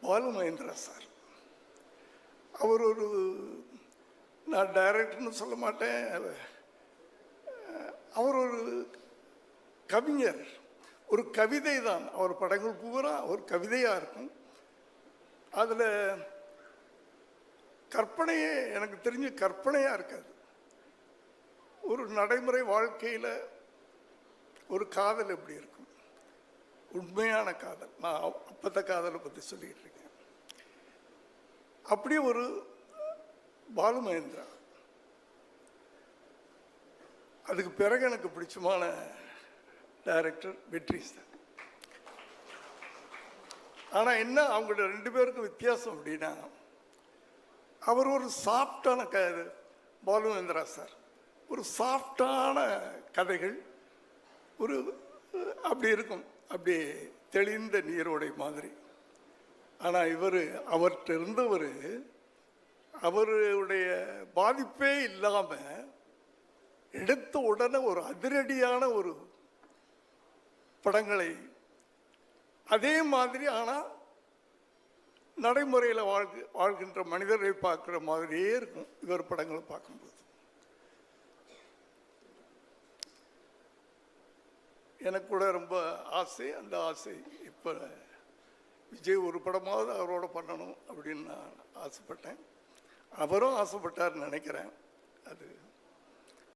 Balu Mahindra sir. அவர் ஒரு, நான் டைரக்டர்னு சொல்ல மாட்டேன், அவர் ஒரு கவிஞர். ஒரு கவிதை தான் அவர் படங்கள் பூரா ஒரு கவிதையாக இருக்கும். அதில் கற்பனையே எனக்கு தெரிஞ்சு கற்பனையாக இருக்காது. ஒரு நடைமுறை வாழ்க்கையில் ஒரு காதல் எப்படி இருக்கும், உண்மையான காதல். நான் அப்பத்த காதலை பற்றி சொல்லிகிட்டு இருக்கேன். அப்படி ஒரு பாலு மகேந்திரா. அதுக்கு பிறகு எனக்கு பிடிச்சமான டைரக்டர் வெற்றி சார். ஆனால் என்ன அவங்களோட 2 பேருக்கும் வித்தியாசம் அப்படின்னா, அவர் ஒரு சாஃப்டான பாலு மகேந்திரா சார் ஒரு சாஃப்டான கதைகள் ஒரு அப்படி இருக்கும், அப்படி தெளிந்த நீரோடை மாதிரி. ஆனால் அவர்கிட்ட இருந்தவர் அவருடைய பாதிப்பே இல்லாமல் எடுத்த உடனே ஒரு அதிரடியான ஒரு படங்களை, அதே மாதிரி ஆனால் நடைமுறையில் வாழ்கின்ற மனிதரை பார்க்குற மாதிரியே இருக்கும் இவர் படங்களை பார்க்கும்போது. எனக்கு கூட ரொம்ப ஆசை. அந்த ஆசை இப்போ விஜய் ஒரு படமாவது அவரோட பண்ணணும் அப்படின்னு நான் ஆசைப்பட்டேன். அவரும் ஆசைப்பட்டார்னு நினைக்கிறேன். அது